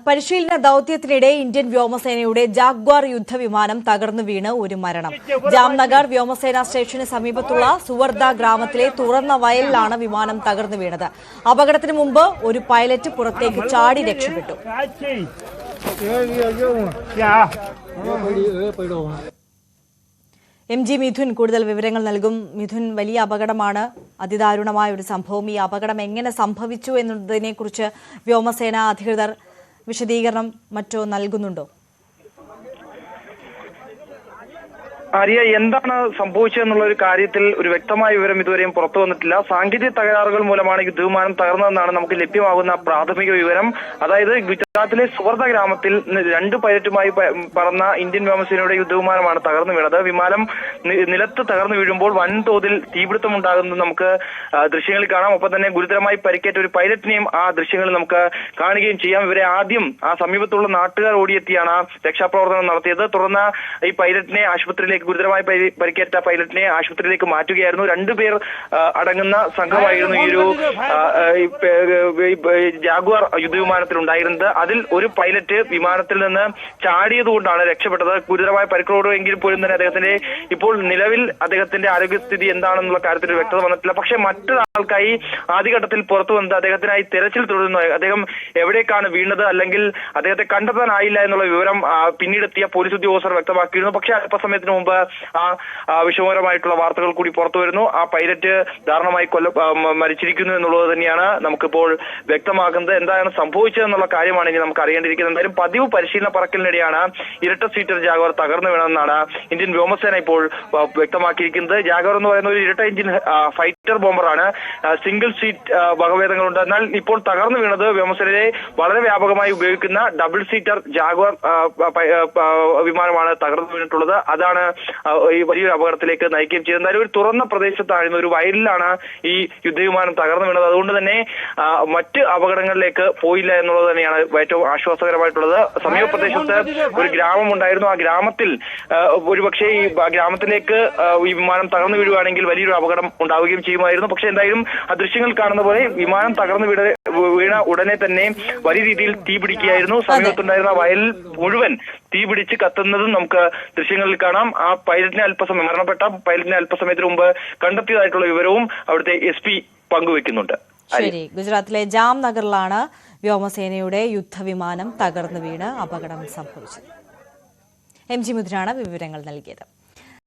പരിശീലന ദൌത്യത്തിനിടെ ഇന്ത്യൻ വ്യോമസേനയുടെ ജാഗ്വാർ യുദ്ധവിമാനം തകർന്നു വീണ് ഒരു മരണം. ജാംനഗർ വ്യോമസേനാ സ്റ്റേഷന് സമീപത്തുള്ള സുവർദ ഗ്രാമത്തിലെ തുറന്ന വയലിലാണ് വിമാനം തകർന്നു വീണത്. അപകടത്തിന് മുമ്പ് ഒരു പൈലറ്റ് പുറത്തേക്ക് ചാടി രക്ഷപ്പെട്ടു. MG മിഥുൻ കൂടുതൽ വിവരങ്ങൾ നൽകും. മിഥുൻ, വലിയ അപകടമാണ്, അതിദാരുണമായ ഒരു സംഭവം. ഈ അപകടം എങ്ങനെ സംഭവിച്ചു എന്നതിനെക്കുറിച്ച് വ്യോമസേന അധികൃതർ വിശദീകരണം മറ്റോ നൽകുന്നുണ്ടോ? ആര്യ, എന്താണ് സംഭവിച്ചതെന്നുള്ള ഒരു കാര്യത്തിൽ ഒരു വ്യക്തമായ വിവരം ഇതുവരെയും പുറത്തു വന്നിട്ടില്ല. സാങ്കേതിക തകരാറുകൾ മൂലമാണ് യുദ്ധവിമാനം തകർന്നതെന്നാണ് നമുക്ക് ലഭ്യമാകുന്ന പ്രാഥമിക വിവരം. അതായത് ഗുജറാത്തിലെ സുവർദ ഗ്രാമത്തിൽ 2 പൈലറ്റുമായി പറന്ന ഇന്ത്യൻ വ്യോമസേനയുടെ യുദ്ധവിമാനമാണ് തകർന്നു വീണത്. വിമാനം നിലത്ത് തകർന്നു വീഴുമ്പോൾ വൻതോതിൽ തീപിടുത്തമുണ്ടാകുന്നത് നമുക്ക് ദൃശ്യങ്ങളിൽ കാണാം. ഒപ്പം തന്നെ ഗുരുതരമായി പരിക്കേറ്റ ഒരു പൈലറ്റിനെയും ആ ദൃശ്യങ്ങളിൽ നമുക്ക് കാണുകയും ചെയ്യാം. ഇവരെ ആദ്യം ആ സമീപത്തുള്ള നാട്ടുകാർ ഓടിയെത്തിയാണ് രക്ഷാപ്രവർത്തനം നടത്തിയത്. തുടർന്ന് ഈ പൈലറ്റിനെ ആശുപത്രിയിലേക്ക് ഗുരുതരമായി പരിക്കേറ്റ പൈലറ്റിനെ ആശുപത്രിയിലേക്ക് മാറ്റുകയായിരുന്നു. 2 പേർ അടങ്ങുന്ന സംഘമായിരുന്നു ഈ ഒരു ജാഗ്വാർ യുദ്ധവിമാനത്തിൽ ഉണ്ടായിരുന്നത്. അതിൽ ഒരു പൈലറ്റ് വിമാനത്തിൽ നിന്ന് ചാടിയതുകൊണ്ടാണ് രക്ഷപ്പെട്ടത്. ഗുരുതരമായ പരിക്കുകളോടെങ്കിൽ പോലും തന്നെ അദ്ദേഹത്തിന്റെ ഇപ്പോൾ നിലവിൽ അദ്ദേഹത്തിന്റെ ആരോഗ്യസ്ഥിതി എന്താണെന്നുള്ള കാര്യത്തിൽ വ്യക്തത വന്നിട്ടില്ല. പക്ഷേ മറ്റൊരാൾക്കായി ആദ്യഘട്ടത്തിൽ പുറത്തു വന്നത് അദ്ദേഹത്തിനായി തെരച്ചിൽ തുടരുന്നു. അദ്ദേഹം എവിടേക്കാണ് വീണത് അല്ലെങ്കിൽ അദ്ദേഹത്തെ കണ്ടെത്താനായില്ല എന്നുള്ള വിവരം പിന്നീടെത്തിയ പോലീസ് ഉദ്യോഗസ്ഥർ വ്യക്തമാക്കിയിരുന്നു. പക്ഷേ അല്പസമയത്തിന് മുമ്പ് വിഷമകരമായിട്ടുള്ള വാർത്തകൾ കൂടി പുറത്തു വരുന്നു. ആ പൈലറ്റ് ദാരുണമായി മരിച്ചിരിക്കുന്നു എന്നുള്ളത് തന്നെയാണ് നമുക്കിപ്പോൾ വ്യക്തമാക്കുന്നത്. എന്താണ് സംഭവിച്ചതെന്നുള്ള കാര്യമാണ് ഇനി നമുക്ക് അറിയേണ്ടിയിരിക്കുന്നത്. എന്തായാലും പതിവ് പരിശീലന പറക്കലിനിടെയാണ് ഇരട്ട സീറ്റർ ജാഗ്വാർ തകർന്നു വീണതെന്നാണ് ഇന്ത്യൻ വ്യോമസേന ഇപ്പോൾ വ്യക്തമാക്കിയിരിക്കുന്നത്. ജാഗ്വാർ എന്ന് പറയുന്ന ഒരു ഇരട്ട എഞ്ചിൻ ഫൈറ്റർ ബോംബറാണ്. സിംഗിൾ സീറ്റ് വകഭേദങ്ങളുണ്ട്. എന്നാൽ ഇപ്പോൾ തകർന്നു വീണത് വ്യോമസേനയെ വളരെ വ്യാപകമായി ഉപയോഗിക്കുന്ന ഡബിൾ സീറ്റർ ജാഗ്വാർ വിമാനമാണ് തകർന്നു വീണിട്ടുള്ളത്. അതാണ് ഈ വലിയൊരു അപകടത്തിലേക്ക് നയിക്കുകയും ചെയ്തത്. എന്തായാലും ഒരു തുറന്ന പ്രദേശത്തായിരുന്നു, ഒരു വയലിലാണ് ഈ യുദ്ധവിമാനം തകർന്നു വീണത്. അതുകൊണ്ട് തന്നെ മറ്റ് അപകടങ്ങളിലേക്ക് പോയില്ല എന്നുള്ളത് തന്നെയാണ് ഏറ്റവും ആശ്വാസകരമായിട്ടുള്ളത്. സമീപ പ്രദേശത്ത് ഒരു ഗ്രാമം ഉണ്ടായിരുന്നു. ആ ഗ്രാമത്തിൽ ഒരുപക്ഷെ ഈ ഗ്രാമത്തിലേക്ക് ഈ വിമാനം തകർന്നു വീഴുകയാണെങ്കിൽ വലിയൊരു അപകടം ഉണ്ടാവുകയും ചെയ്യുമായിരുന്നു. പക്ഷെ എന്തായാലും ആ ദൃശ്യങ്ങൾ കാണുന്ന പോലെ വിമാനം തകർന്നു വീണ ഉടനെ തന്നെ വലിയ രീതിയിൽ തീപിടിക്കുകയായിരുന്നു. സമീപത്തുണ്ടായിരുന്ന വയൽ മുഴുവൻ തീപിടിച്ച് കത്തുന്നതും നമുക്ക് ദൃശ്യങ്ങളിൽ കാണാം. ആ പൈലറ്റിനെ മരണപ്പെട്ട പൈലറ്റിനെ അല്പസമയത്തിന് മുമ്പ് കണ്ടെത്തിയതായിട്ടുള്ള വിവരവും അവിടുത്തെ SP പങ്കുവെക്കുന്നുണ്ട്. ശരി, ഗുജറാത്തിലെ ജാംനഗറിലാണ് വ്യോമസേനയുടെ യുദ്ധവിമാനം തകർന്നു വീണ് അപകടം സംഭവിച്ചത്. MG മിഥുനാണ് വിവരങ്ങൾ നൽകിയത്.